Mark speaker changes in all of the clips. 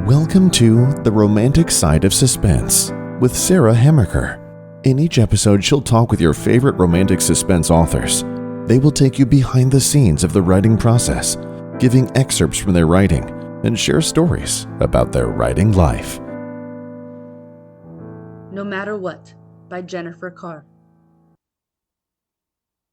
Speaker 1: Welcome to The Romantic Side of Suspense with Sarah Hemmerker. In each episode, she'll talk with your favorite romantic suspense authors. They will take you behind the scenes of the writing process, giving excerpts from their writing, and share stories about their writing life.
Speaker 2: No Matter What by Jennifer Carr.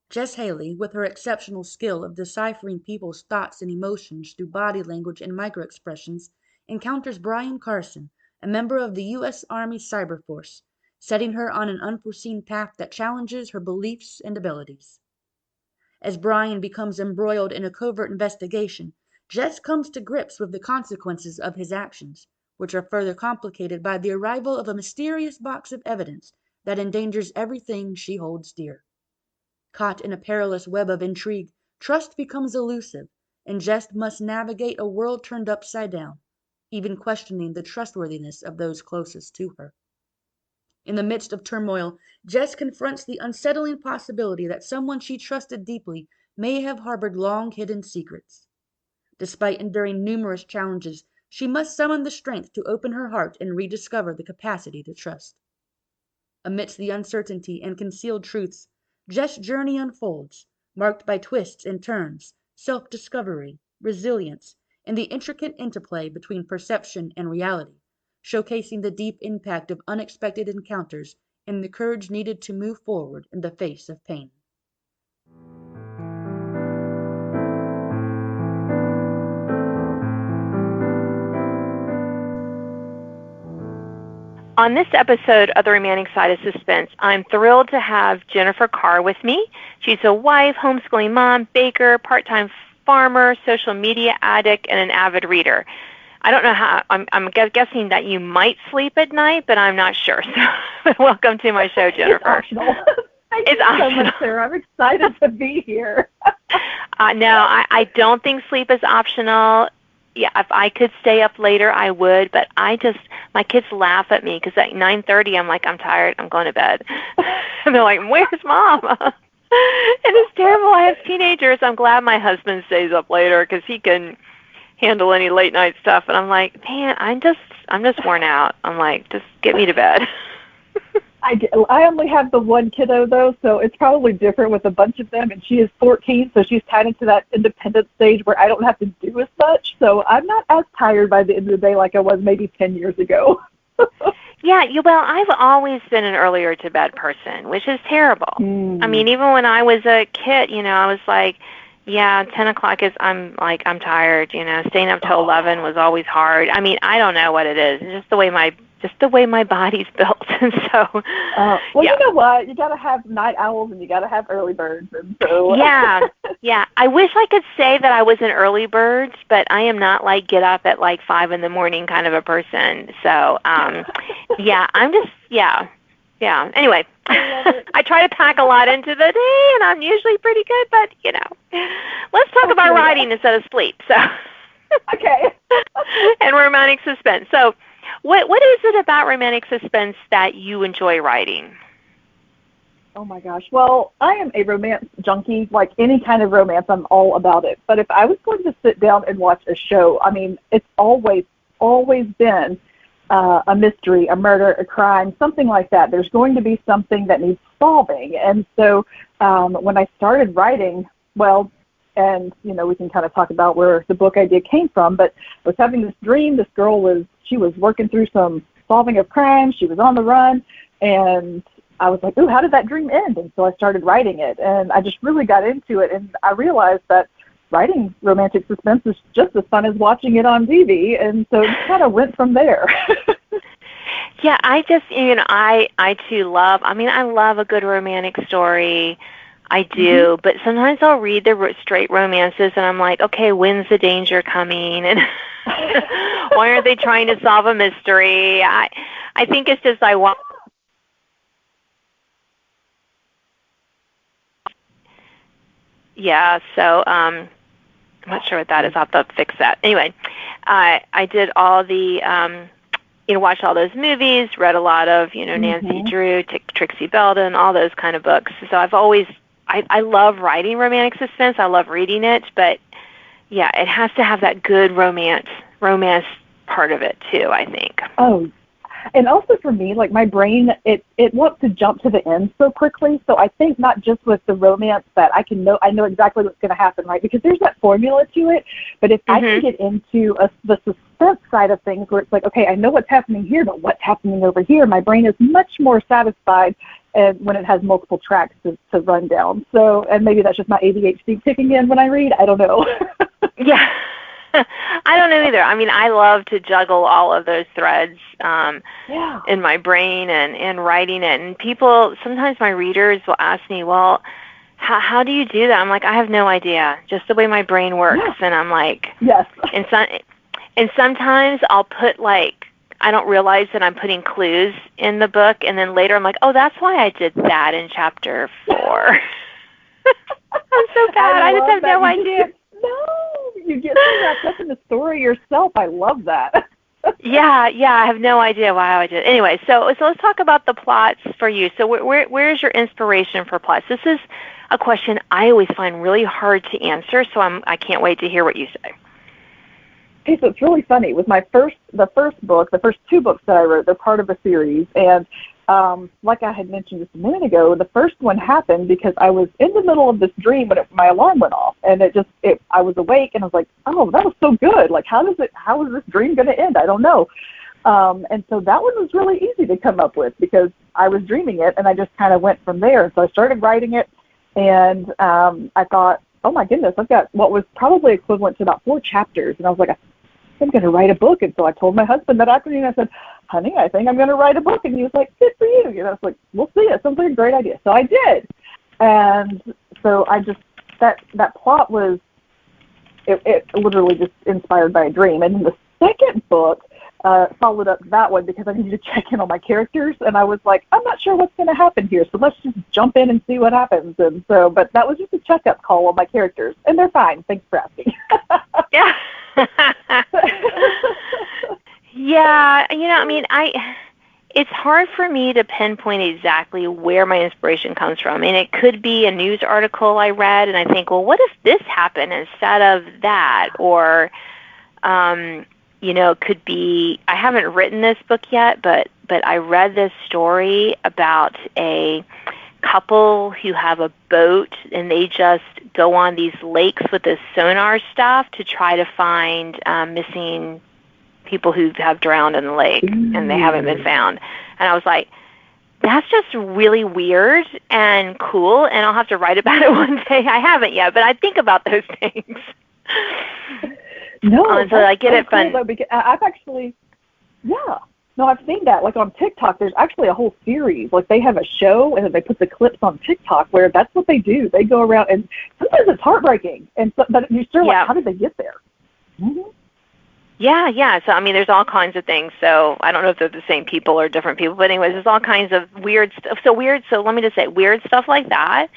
Speaker 2: Jess Haley, with her exceptional skill of deciphering people's thoughts and emotions through body language and microexpressions, encounters Brian Carson, a member of the U.S. Army Cyber Force, setting her on an unforeseen path that challenges her beliefs and abilities. As Brian becomes embroiled in a covert investigation, Jess comes to grips with the consequences of his actions, which are further complicated by the arrival of a mysterious box of evidence that endangers everything she holds dear. Caught in a perilous web of intrigue, trust becomes elusive, and Jess must navigate a world turned upside down, even questioning the trustworthiness of those closest to her. In the midst of turmoil, Jess confronts the unsettling possibility that someone she trusted deeply may have harbored long-hidden secrets. Despite enduring numerous challenges, she must summon the strength to open her heart and rediscover the capacity to trust. Amidst the uncertainty and concealed truths, Jess' journey unfolds, marked by twists and turns, self-discovery, resilience, and the intricate interplay between perception and reality, showcasing the deep impact of unexpected encounters and the courage needed to move forward in the face of pain.
Speaker 3: On this episode of The Romantic Side of Suspense, I'm thrilled to have Jennifer Carr with me. She's a wife, homeschooling mom, baker, part-time farmer, social media addict, and an avid reader. I don't know how, I'm guessing that you might sleep at night, but I'm not sure. So welcome to my show, Jennifer.
Speaker 4: It's optional. Thank you so much, Sarah. I'm excited to be here.
Speaker 3: No, I don't think sleep is optional. Yeah, if I could stay up later, I would, but my kids laugh at me because at 9:30, I'm like, I'm tired, I'm going to bed. And they're like, where's Mom? And it's terrible. I have teenagers. I'm glad my husband stays up later because he can handle any late night stuff. And I'm like, man, I'm just worn out. I'm like, just get me to bed.
Speaker 4: I only have the one kiddo, though, so it's probably different with a bunch of them, and she is 14, so she's kind of into that independent stage where I don't have to do as much, so I'm not as tired by the end of the day like I was maybe 10 years ago.
Speaker 3: Yeah, well, I've always been an earlier to bed person, which is terrible. I mean, even when I was a kid, I was like, yeah, 10 o'clock I'm tired, staying up till 11 was always hard. I mean, I don't know what it is. It's just the way my body's built. And so,
Speaker 4: well, yeah. You know what? You got to have night owls and you got to have early birds. And so,
Speaker 3: yeah. I wish I could say that I was an early bird, but I am not like get up at like 5 in the morning kind of a person. So, yeah, I'm just, yeah. Anyway, I try to pack a lot into the day, and I'm usually pretty good, but, let's talk about writing instead of sleep. So,
Speaker 4: okay.
Speaker 3: And romantic suspense. So, what is it about romantic suspense that you enjoy writing?
Speaker 4: Oh, my gosh. Well, I am a romance junkie. Like any kind of romance, I'm all about it. But if I was going to sit down and watch a show, I mean, it's always been a mystery, a murder, a crime, something like that. There's going to be something that needs solving. And so when I started writing, well, and, we can kind of talk about where the book idea came from, but I was having this dream. This girl she was working through some solving of crime. She was on the run, and I was like, ooh, how did that dream end? And so I started writing it, and I just really got into it, and I realized that writing romantic suspense is just as fun as watching it on TV, and so it kind of went from there.
Speaker 3: Yeah, I just, I too love, I love a good romantic story. I do, but sometimes I'll read the straight romances, and I'm like, okay, when's the danger coming? And why aren't they trying to solve a mystery? I think it's just I want. Yeah, so I'm not sure what that is. I'll have to fix that. Anyway, I did all the, watched all those movies, read a lot of, Nancy Drew, Trixie Belden, all those kind of books. So I've always, I love writing romantic suspense. I love reading it, but yeah, it has to have that good romance part of it too, I think.
Speaker 4: Oh, and also for me, like my brain, it wants to jump to the end so quickly. So I think not just with the romance that I know exactly what's going to happen, right? Because there's that formula to it. But if I can get into the suspense side of things where it's like, okay, I know what's happening here, but what's happening over here, my brain is much more satisfied when it has multiple tracks to run down. So, and maybe that's just my ADHD kicking in when I read. I don't know.
Speaker 3: Yeah. I don't know either. I mean, I love to juggle all of those threads in my brain and writing it. And sometimes my readers will ask me, well, how do you do that? I'm like, I have no idea, just the way my brain works. Yeah. And I'm like,
Speaker 4: yes.
Speaker 3: And sometimes I'll put I don't realize that I'm putting clues in the book. And then later I'm like, oh, that's why I did that in chapter 4. I'm so bad. I just have no idea.
Speaker 4: You get so wrapped up in the story yourself. I love that.
Speaker 3: Yeah, I have no idea why I did it. Anyway, so let's talk about the plots for you. So where's your inspiration for plots? This is a question I always find really hard to answer, so I can't wait to hear what you say.
Speaker 4: Okay, so it's really funny. With the first book, the first 2 books that I wrote, they're part of a series, and like I had mentioned just a minute ago, the first one happened because I was in the middle of this dream when my alarm went off, and I was awake, and I was like, oh, that was so good. Like, how is this dream going to end? I don't know. And so that one was really easy to come up with because I was dreaming it, and I just kind of went from there. So I started writing it, and I thought, oh my goodness, I've got what was probably equivalent to about 4 chapters, and I was like, I'm going to write a book. And so I told my husband that afternoon, I said, honey, I think I'm going to write a book. And he was like, good for you. I was like, we'll see. It sounds like a great idea. So I did. And so that plot was, it literally just inspired by a dream. And then the second book followed up that one because I needed to check in on my characters. And I was like, I'm not sure what's going to happen here. So let's just jump in and see what happens. And so, but that was just a checkup call on my characters. And they're fine. Thanks for asking.
Speaker 3: Yeah. Yeah, I mean, it's hard for me to pinpoint exactly where my inspiration comes from. And it could be a news article I read, and I think, well, what if this happened instead of that? Or, could be, I haven't written this book yet, but I read this story about a couple who have a boat, and they just go on these lakes with this sonar stuff to try to find missing people who have drowned in the lake, and they haven't been found. And I was like, that's just really weird and cool, and I'll have to write about it one day. I haven't yet, but I think about those things.
Speaker 4: No,
Speaker 3: so I get it fun.
Speaker 4: Cool, though, because I've actually, I've seen that. Like on TikTok, there's actually a whole series. Like they have a show, and then they put the clips on TikTok where that's what they do. They go around, and sometimes it's heartbreaking, but you're still like, how did they get there? Mm-hmm.
Speaker 3: Yeah. So, I mean, there's all kinds of things. So I don't know if they're the same people or different people. But anyways, there's all kinds of weird stuff. So let me just say, weird stuff like that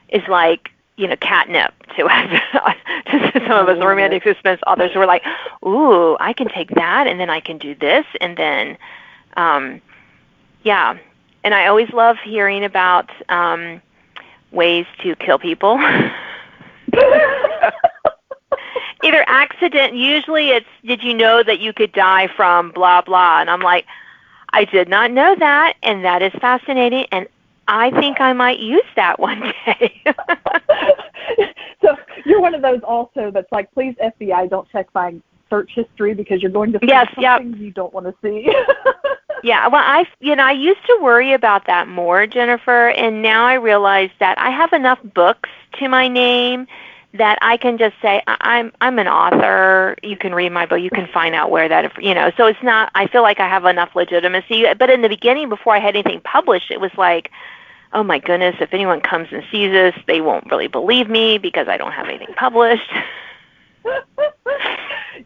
Speaker 3: is like, catnip to us, to some of us romantic suspense authors who are like, ooh, I can take that, and then I can do this, and then, And I always love hearing about ways to kill people. Either accident, usually it's, did you know that you could die from blah, blah? And I'm like, I did not know that, and that is fascinating, and I think I might use that one day.
Speaker 4: So you're one of those also that's like, please, FBI, don't check my search history because you're going to see something you don't want to see.
Speaker 3: Yeah, well, I used to worry about that more, Jennifer, and now I realize that I have enough books to my name that I can just say, I'm an author. You can read my book. You can find out where that, so it's not, I feel like I have enough legitimacy. But in the beginning, before I had anything published, it was like, oh my goodness, if anyone comes and sees this, they won't really believe me because I don't have anything published.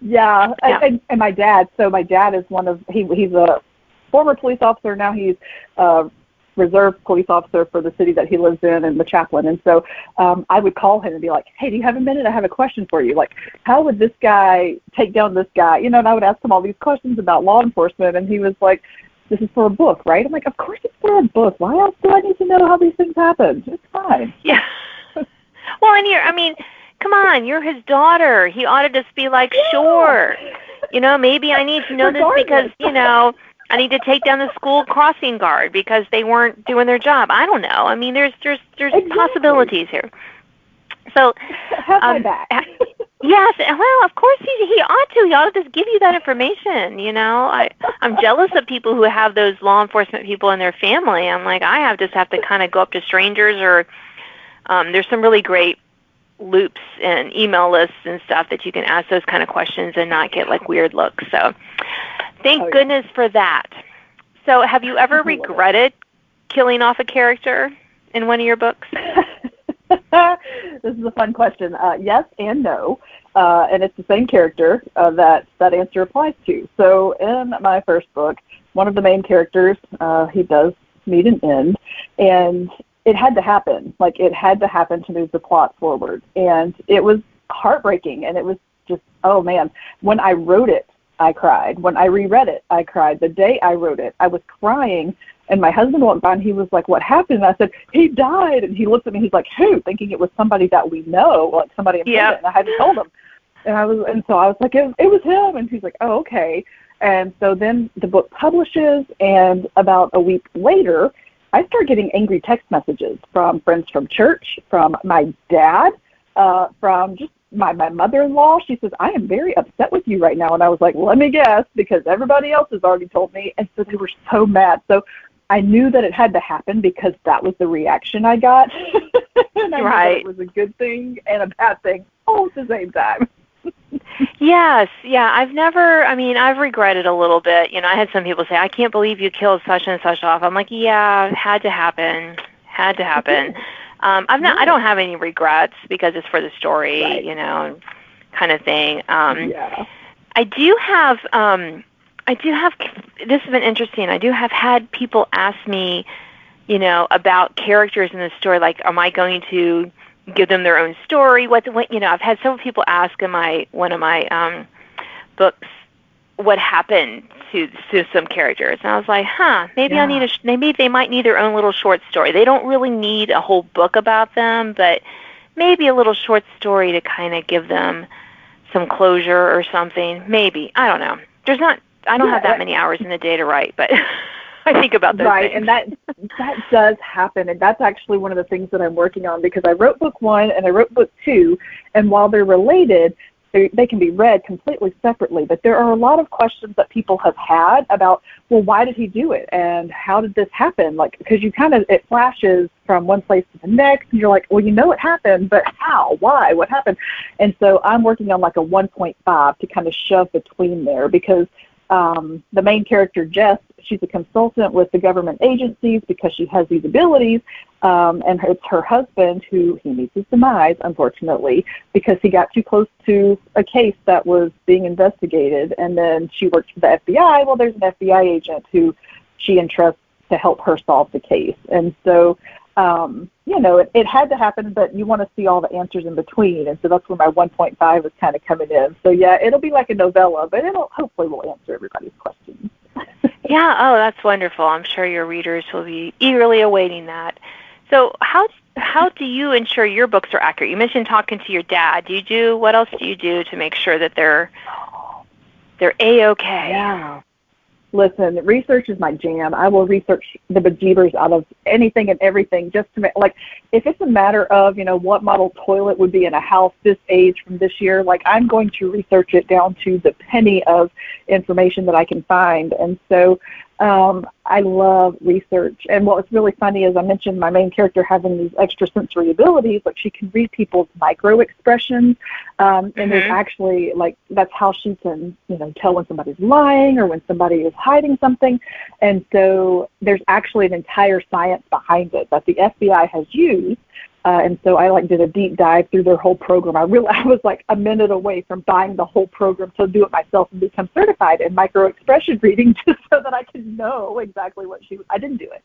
Speaker 4: Yeah. And my dad is he's a former police officer. Now he's reserve police officer for the city that he lives in and the chaplain. And so I would call him and be like, hey, do you have a minute? I have a question for you. Like, how would this guy take down this guy? And I would ask him all these questions about law enforcement. And he was like, this is for a book, right? I'm like, of course it's for a book. Why else do I need to know how these things happen? It's fine.
Speaker 3: Yeah. Well, and come on, you're his daughter. He ought to just be like, sure. Maybe I need to know this because, I need to take down the school crossing guard because they weren't doing their job. I don't know. I mean, there's
Speaker 4: Exactly.
Speaker 3: possibilities here. So,
Speaker 4: have my back.
Speaker 3: Yes, well, of course he ought to. He ought to just give you that information. I'm jealous of people who have those law enforcement people in their family. I'm like, I just have to kind of go up to strangers, or there's some really great loops and email lists and stuff that you can ask those kind of questions and not get like weird looks. So, thank goodness for that. So, have you ever regretted killing off a character in one of your books?
Speaker 4: This is a fun question. Yes and no. And it's the same character that answer applies to. So in my first book, one of the main characters, he does meet an end. And it had to happen. Like, it had to happen to move the plot forward. And it was heartbreaking. And it was just, oh, man. When I wrote it, I cried. When I reread it, I cried. The day I wrote it, I was crying. And my husband walked by and he was like, what happened? And I said, he died. And he looked at me, he's like, who? Thinking it was somebody that we know, like somebody important. And I hadn't told him. And so I was like, it was him. And he's like, oh, okay. And so then the book publishes, and about a week later, I start getting angry text messages from friends from church, from my dad, from just my mother-in-law. She says, I am very upset with you right now. And I was like, let me guess, because everybody else has already told me. And so they were so mad. So I knew that it had to happen because that was the reaction I got. And I knew that it was a good thing and a bad thing all at the same time.
Speaker 3: Yes, yeah. I've regretted a little bit. I had some people say, I can't believe you killed such and such off. I'm like, yeah, it had to happen. I don't have any regrets because it's for the story, kind of thing. I do have, this has been interesting. I do have had people ask me, about characters in the story, like, am I going to give them their own story? I've had several people ask in one of my books what happened to some characters, and I was like, maybe they might need their own little short story. They don't really need a whole book about them, but maybe a little short story to kind of give them some closure or something. Maybe, I don't know. I don't have that many hours in the day to write, but I think about those things.
Speaker 4: And that does happen, and that's actually one of the things that I'm working on, because I wrote book 1 and I wrote book 2, and while they're related, they can be read completely separately, but there are a lot of questions that people have had about, well, why did he do it, and how did this happen? Like, because it flashes from one place to the next, and you're like, well, it happened, but how, why, what happened? And so I'm working on like a 1.5 to kind of shove between there, because the main character, Jess, she's a consultant with the government agencies because she has these abilities, and it's her husband who he meets his demise, unfortunately, because he got too close to a case that was being investigated, and then she works for the FBI. Well, there's an FBI agent who she entrusts to help her solve the case. And so, it had to happen, but you want to see all the answers in between, and so that's where my 1.5 is kind of coming in. So, yeah, it'll be like a novella, but hopefully will answer everybody's questions.
Speaker 3: Yeah, oh, that's wonderful. I'm sure your readers will be eagerly awaiting that. So how do you ensure your books are accurate? You mentioned talking to your dad. What else do you do to make sure that they're A-okay?
Speaker 4: Yeah. Listen, research is my jam. I will research the bejeebers out of anything and everything just to make, like, if it's a matter of, what model toilet would be in a house this age from this year, like, I'm going to research it down to the penny of information that I can find. And so I love research. And what was really funny is I mentioned my main character having these extrasensory abilities, like she can read people's micro expressions. And there's actually, like, that's how she can, tell when somebody's lying or when somebody is hiding something. And so there's actually an entire science behind it that the FBI has used. And so I did a deep dive through their whole program. I was like a minute away from buying the whole program to do it myself and become certified in micro-expression reading just so that I can know exactly what I didn't do it,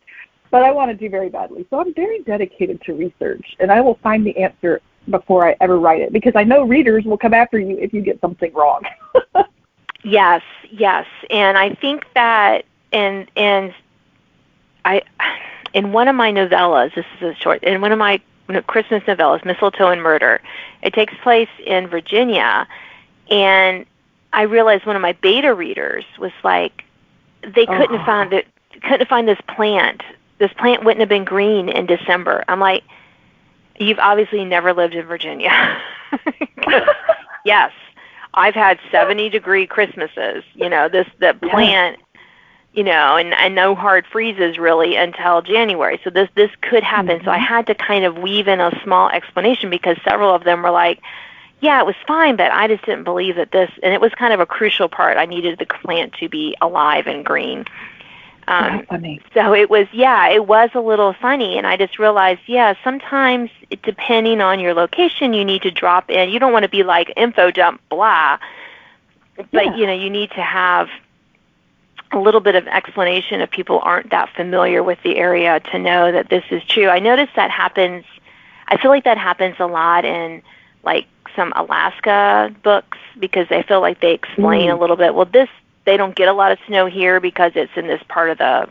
Speaker 4: but I wanted to very badly. So I'm very dedicated to research, and I will find the answer before I ever write it, because I know readers will come after you if you get something wrong.
Speaker 3: Yes. And I think that in one of my novellas, this is a short, in one of my Christmas novellas, Mistletoe and Murder, it takes place in Virginia, and I realized one of my beta readers was like, they couldn't find it, couldn't find this plant. This plant wouldn't have been green in December. I'm like, you've obviously never lived in Virginia. Yes, I've had 70-degree Christmases. The plant, and no hard freezes really until January. So this could happen. So I had to kind of weave in a small explanation because several of them were like, yeah, it was fine, but I just didn't believe that this, and it was kind of a crucial part. I needed the plant to be alive and green. So it was a little funny, and I just realized, sometimes depending on your location, you need to drop in. You don't want to be like info dump, blah, but you need to have a little bit of explanation if people aren't that familiar with the area to know that this is true. I noticed that happens. I feel like that happens a lot in like some Alaska books because they feel like they explain a little bit. Well, they don't get a lot of snow here because it's in this part of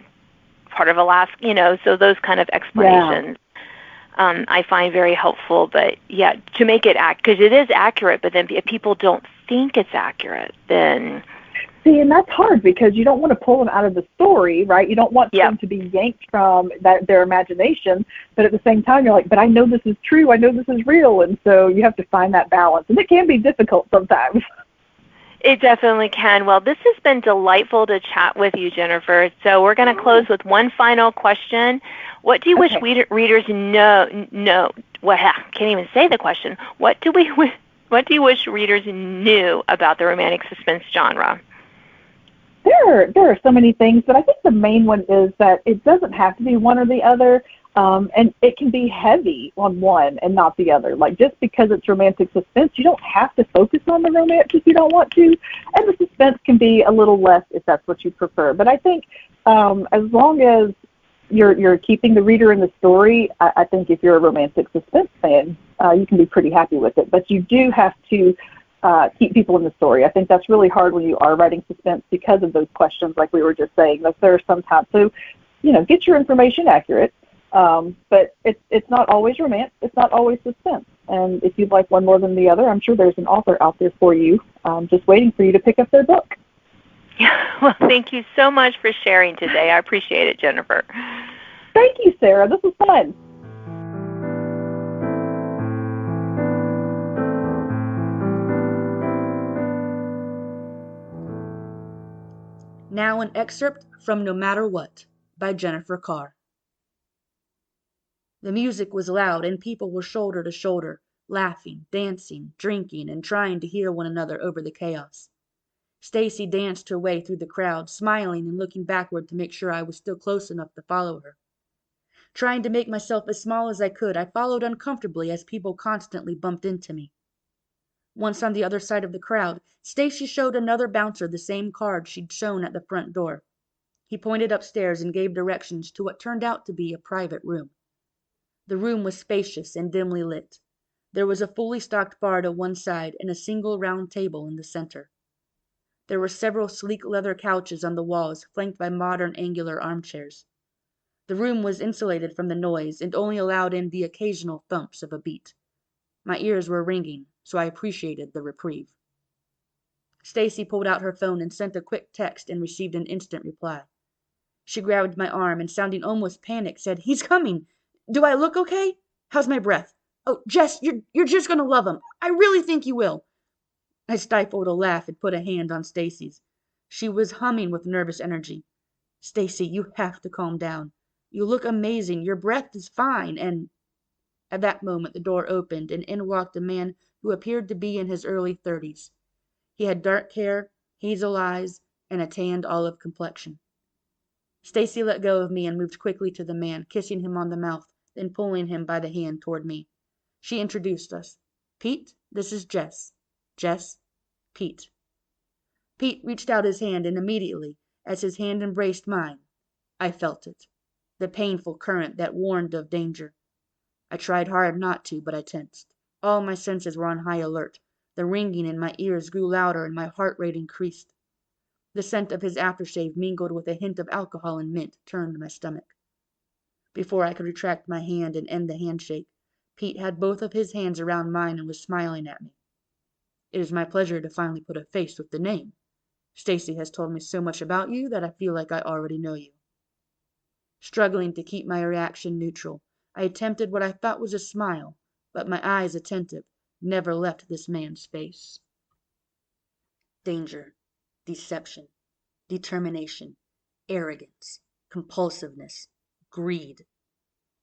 Speaker 3: Alaska, so those kind of explanations I find very helpful. But to make it because it is accurate, but then if people don't think it's accurate, then
Speaker 4: see, and that's hard because you don't want to pull them out of the story, right? You don't want them to be yanked from their imagination, but at the same time you're like, but I know this is true, I know this is real, and so you have to find that balance, and it can be difficult sometimes.
Speaker 3: It definitely can. Well, this has been delightful to chat with you, Jennifer. So we're going to close with one final question. What do you wish readers know? Well, I can't even say the question. What do you wish readers knew about the romantic suspense genre?
Speaker 4: There are so many things, but I think the main one is that it doesn't have to be one or the other, and it can be heavy on one and not the other. Like, just because it's romantic suspense, you don't have to focus on the romance if you don't want to, and the suspense can be a little less if that's what you prefer. But I think as long as you're keeping the reader in the story, I think if you're a romantic suspense fan, you can be pretty happy with it. But you do have to keep people in the story. I think that's really hard when you are writing suspense because of those questions, like we were just saying. That there are some times, so get your information accurate. But it's not always romance. It's not always suspense. And if you'd like one more than the other, I'm sure there's an author out there for you, just waiting for you to pick up their book.
Speaker 3: Well, thank you so much for sharing today. I appreciate it, Jennifer.
Speaker 4: Thank you, Sarah. This was fun.
Speaker 2: Now an excerpt from No Matter What by Jennifer Carr. The music was loud and people were shoulder to shoulder, laughing, dancing, drinking, and trying to hear one another over the chaos. Stacy danced her way through the crowd, smiling and looking backward to make sure I was still close enough to follow her. Trying to make myself as small as I could, I followed uncomfortably as people constantly bumped into me. Once on the other side of the crowd, Stacy showed another bouncer the same card she'd shown at the front door. He pointed upstairs and gave directions to what turned out to be a private room. The room was spacious and dimly lit. There was a fully stocked bar to one side and a single round table in the center. There were several sleek leather couches on the walls, flanked by modern angular armchairs. The room was insulated from the noise and only allowed in the occasional thumps of a beat. My ears were ringing, so I appreciated the reprieve. Stacy pulled out her phone and sent a quick text and received an instant reply. She grabbed my arm and, sounding almost panicked, said, "He's coming. Do I look okay? How's my breath? Oh, Jess, you're just going to love him. I really think you will." I stifled a laugh and put a hand on Stacy's. She was humming with nervous energy. "Stacy, you have to calm down. You look amazing. Your breath is fine, and—" At that moment the door opened, and in walked a man who appeared to be in his early 30s. He had dark hair, hazel eyes, and a tanned olive complexion. Stacy let go of me and moved quickly to the man, kissing him on the mouth, then pulling him by the hand toward me. She introduced us. "Pete, this is Jess. Jess, Pete." Pete reached out his hand, and immediately, as his hand embraced mine, I felt it, the painful current that warned of danger. I tried hard not to, but I tensed. All my senses were on high alert. The ringing in my ears grew louder and my heart rate increased. The scent of his aftershave mingled with a hint of alcohol and mint turned my stomach. Before I could retract my hand and end the handshake, Pete had both of his hands around mine and was smiling at me. It is my pleasure to finally put a face with the name. Stacy has told me so much about you that I feel like I already know you." Struggling to keep my reaction neutral, I attempted what I thought was a smile, but my eyes, attentive, never left this man's face. Danger, deception, determination, arrogance, compulsiveness, greed.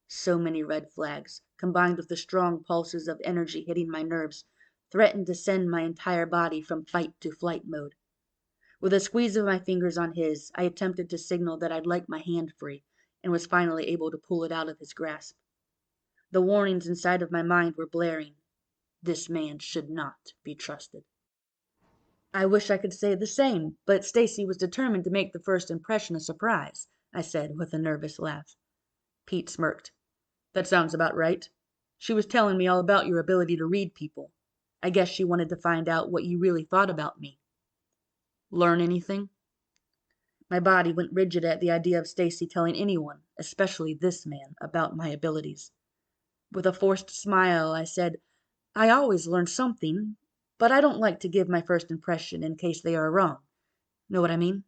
Speaker 2: So many red flags, combined with the strong pulses of energy hitting my nerves, threatened to send my entire body from fight to flight mode. With a squeeze of my fingers on his, I attempted to signal that I'd like my hand free, and was finally able to pull it out of his grasp. The warnings inside of my mind were blaring. This man should not be trusted. "I wish I could say the same, but Stacy was determined to make the first impression a surprise," I said with a nervous laugh. Pete smirked. "That sounds about right. She was telling me all about your ability to read people. I guess she wanted to find out what you really thought about me." "Learn anything?" My body went rigid at the idea of Stacy telling anyone, especially this man, about my abilities. With a forced smile, I said, "I always learn something, but I don't like to give my first impression in case they are wrong. Know what I mean?"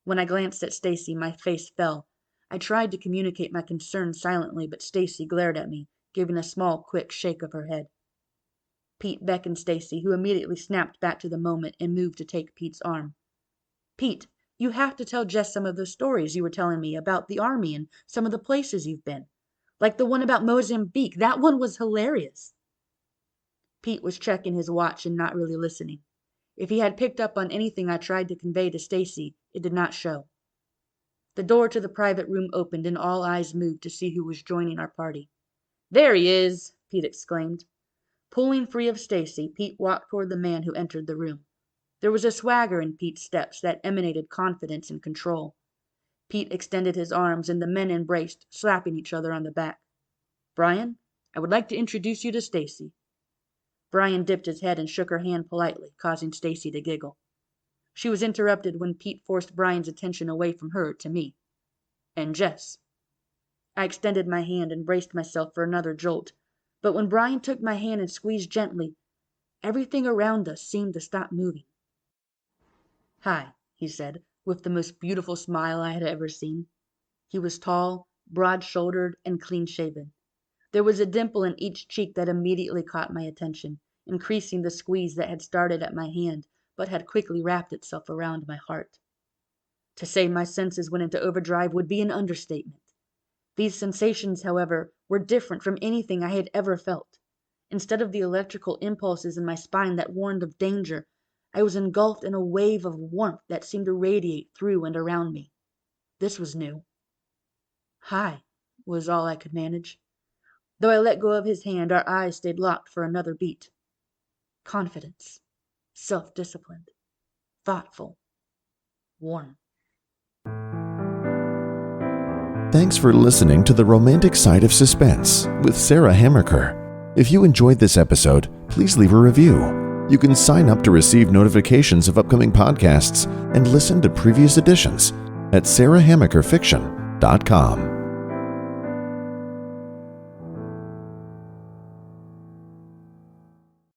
Speaker 2: When I glanced at Stacy, my face fell. I tried to communicate my concern silently, but Stacy glared at me, giving a small, quick shake of her head. Pete beckoned Stacy, who immediately snapped back to the moment and moved to take Pete's arm. "Pete, you have to tell Jess some of those stories you were telling me about the army and some of the places you've been. Like the one about Mozambique. That one was hilarious." Pete was checking his watch and not really listening. If he had picked up on anything I tried to convey to Stacy, it did not show. The door to the private room opened and all eyes moved to see who was joining our party. "There he is!" Pete exclaimed. Pulling free of Stacy, Pete walked toward the man who entered the room. There was a swagger in Pete's steps that emanated confidence and control. Pete extended his arms and the men embraced, slapping each other on the back. "Brian, I would like to introduce you to Stacy." Brian dipped his head and shook her hand politely, causing Stacy to giggle. She was interrupted when Pete forced Brian's attention away from her to me. "And Jess." I extended my hand and braced myself for another jolt, but when Brian took my hand and squeezed gently, everything around us seemed to stop moving. "Hi," he said, with the most beautiful smile I had ever seen. He was tall, broad-shouldered, and clean-shaven. There was a dimple in each cheek that immediately caught my attention, increasing the squeeze that had started at my hand, but had quickly wrapped itself around my heart. To say my senses went into overdrive would be an understatement. These sensations, however, were different from anything I had ever felt. Instead of the electrical impulses in my spine that warned of danger, I was engulfed in a wave of warmth that seemed to radiate through and around me. This was new. "Hi," was all I could manage. Though I let go of his hand, our eyes stayed locked for another beat. Confidence, self-disciplined, thoughtful, warm.
Speaker 1: Thanks for listening to The Romantic Side of Suspense with Sarah Hammerker. If you enjoyed this episode, please leave a review. You can sign up to receive notifications of upcoming podcasts and listen to previous editions at sarahhammerkerfiction.com.